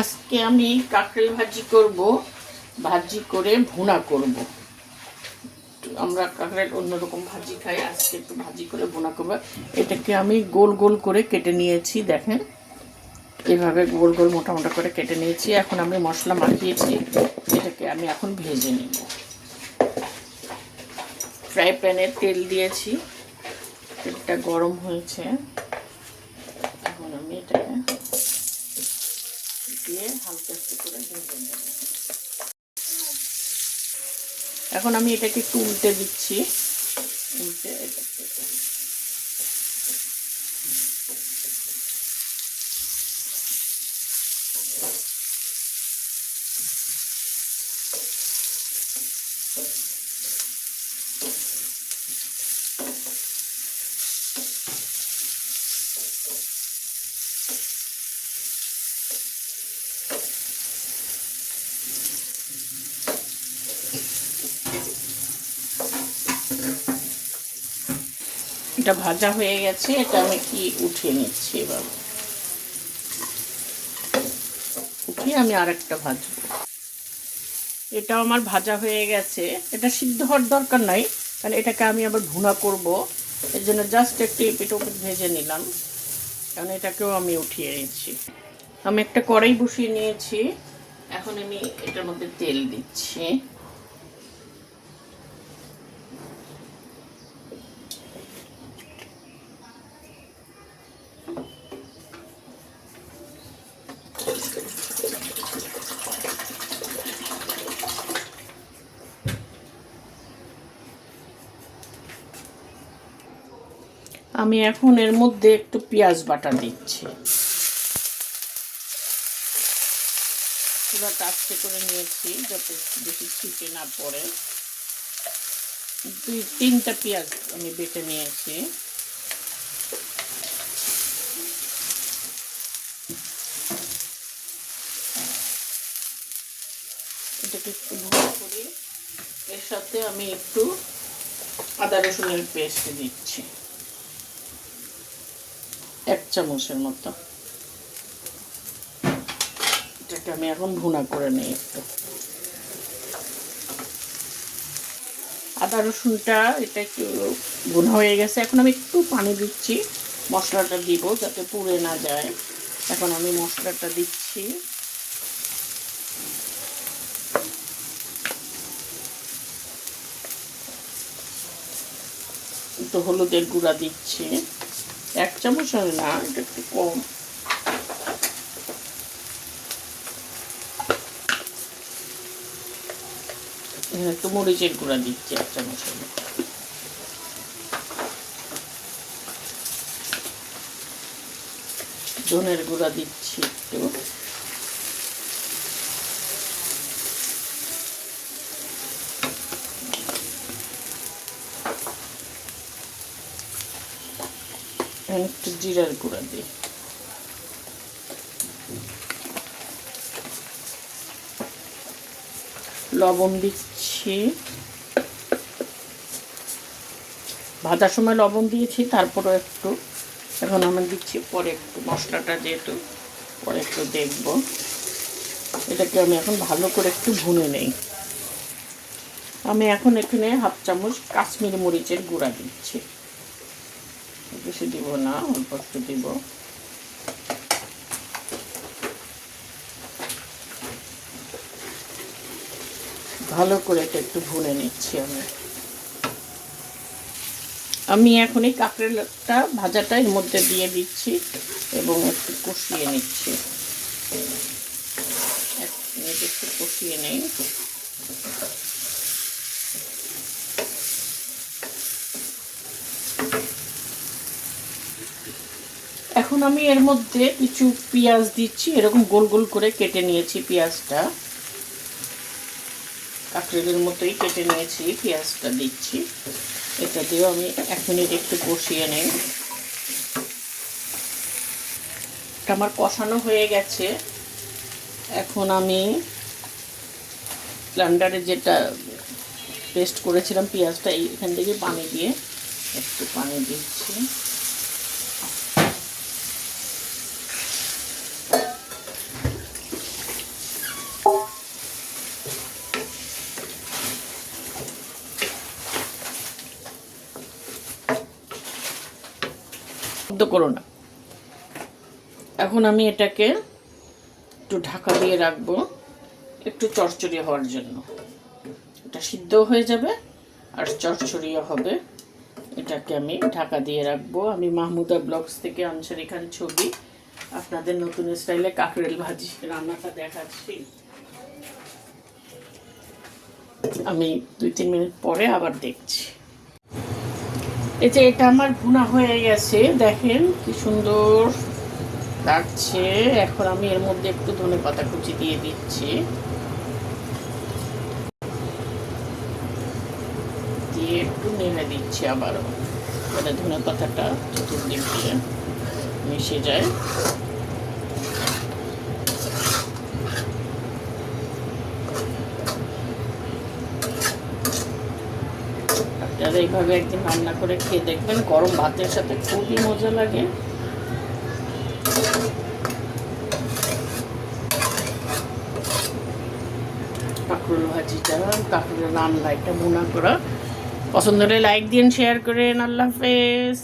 আজকে আমি কাঁকড়েল ভাজি করব, ভাজি করে ভুনা করব। আমরা কাঁকড়েল অন্যরকম ভাজি খাই, আজকে একটু ভাজি করে ভুনা করব। এটাকে আমি গোল গোল করে কেটে নিয়েছি, দেখেন এভাবে গোল গোল মোটা মোটা করে কেটে নিয়েছি। এখন আমি মশলা মাখিয়েছি, এটাকে আমি এখন ভেজে নিব। ফ্রাই প্যানে তেল দিয়েছি, তেলটা গরম হয়েছে। এখন আমি এটাকে দিয়ে হালকা একটু করে ভেজে নেব। এখন আমি এটাকে একটু উল্টে দিচ্ছি, উল্টে এটাকে এটা ভাজা হয়ে গেছে, এটা আমি কি উঠিয়ে নিচ্ছি। এবার উঠিয়ে আমি আরেকটা ভাজবো। এটাও আমার ভাজা হয়ে গেছে। এটা সিদ্ধ হওয়ার দরকার নাই, কারণ এটাকে আমি আবার ভুনা করব, এর জন্য জাস্ট একটু এপিট ওপিট ভেজে নিলাম। কারণ এটাকেও আমি উঠিয়ে নিচ্ছি। আমি একটা কড়াই বসিয়ে নিয়েছি, এখন আমি এটার মধ্যে তেল দিচ্ছি। আমি এখন এর মধ্যে একটু পেঁয়াজ বাটা দিচ্ছি। পুরো আস্তে করে নিয়েছি যাতে বেশি ছিটে না পড়ে। 2-3টা পেঁয়াজ আমি বেটে নিয়েছি। এটাকে একটু ভুনা করি। এর সাথে আমি একটু আদা রসুনের পেস্ট দিচ্ছি, 1 চামচের মতো। এটাকে আমি এখন ভুনা করে নিই একটু। আদা রসুনটা এটা একটু ভুনা হয়ে গেছে, এখন আমি একটু পানি দিচ্ছি। মশলাটা দিব যাতে পুড়ে না যায়। এখন আমি মশলাটা দিচ্ছি। একটু হলুদের গুঁড়া দিচ্ছি, 1 চামচ না, এটা একটু কম। একটু মরিচের গুঁড়া দিচ্ছি 1 চামচের মতো। ধনের গুঁড়া দিচ্ছি একটু। একটু জিরার গুঁড়া দিই। লবণ দিচ্ছি, ভাজার সময় লবণ দিয়েছি, তারপরে একটু। এখন আমি দিচ্ছি পরে একটু, মশলাটা যেহেতু পরে একটু দেখব। এটাকে আমি এখন ভালো করে একটু ভুনে নেই। আমি এখন এখানে 1/2 চামচ কাশ্মীরি মরিচের গুঁড়া দিচ্ছি, বেশি দিব না, অল্প একটু দিব। ভালো করে এটা একটু ভুনে নিচ্ছি আমি এখন এই কাঁকড়েলটা ভাজাটা এর মধ্যে দিয়ে দিচ্ছি এবং একটু কষিয়ে নিচ্ছি। 1 মিনিট একটু কষিয়ে নেই। এখন আমি এর মধ্যে কিছু পেঁয়াজ দিচ্ছি, এরকম গোল গোল করে কেটে নিয়েছি পেঁয়াজটা, কাঁকড়েলের মতোই কেটে নিয়েছি। পেঁয়াজটা দিচ্ছি, এটা দিয়েও আমি 1 মিনিট একটু কষিয়ে নেই। এটা আমার কষানো হয়ে গেছে। এখন আমি ব্লেন্ডারে যেটা পেস্ট করেছিলাম পেঁয়াজটা, এখান থেকে পানি দিয়ে একটু পানি দিচ্ছি। শব্দ করো না। এখন আমি এটাকে একটু ঢাকা দিয়ে রাখবো একটু চড়চড়িয়ে হওয়ার জন্য। এটা সিদ্ধ হয়ে যাবে আর চড়চড়িয়ে হবে। এটাকে আমি ঢাকা দিয়ে রাখবো। আমি মাহমুদা ব্লগস থেকে আনসারি খান ছবি, আপনাদের নতুন স্টাইলে কাঁকরোল ভাজি রান্নাটা দেখাচ্ছি। আমি 2-3 মিনিট পরে আবার দেখছি। এই যে এটা আমার ভুনা হয়ে গেছে, দেখেন কি সুন্দর লাগছে। এখন আমি এর মধ্যে একটু ধনেপাতা কুচি দিয়ে দিচ্ছি, দিয়ে একটু নেড়ে দিচ্ছি আবারও, যাতে ধনেপাতাটা চতুর্দিক দিয়ে মিশে যায়। আপনারা এইভাবে একদিন রান্না করে খেয়ে দেখবেন, গরম ভাতের সাথে খুবই মজা লাগে। কাঁকরোল ভাজিটা, কাঁকরোলের রান্না, এটা ভুনা করা। পছন্দ হলে লাইক দিন, শেয়ার করেন। আল্লাহ হাফেজ।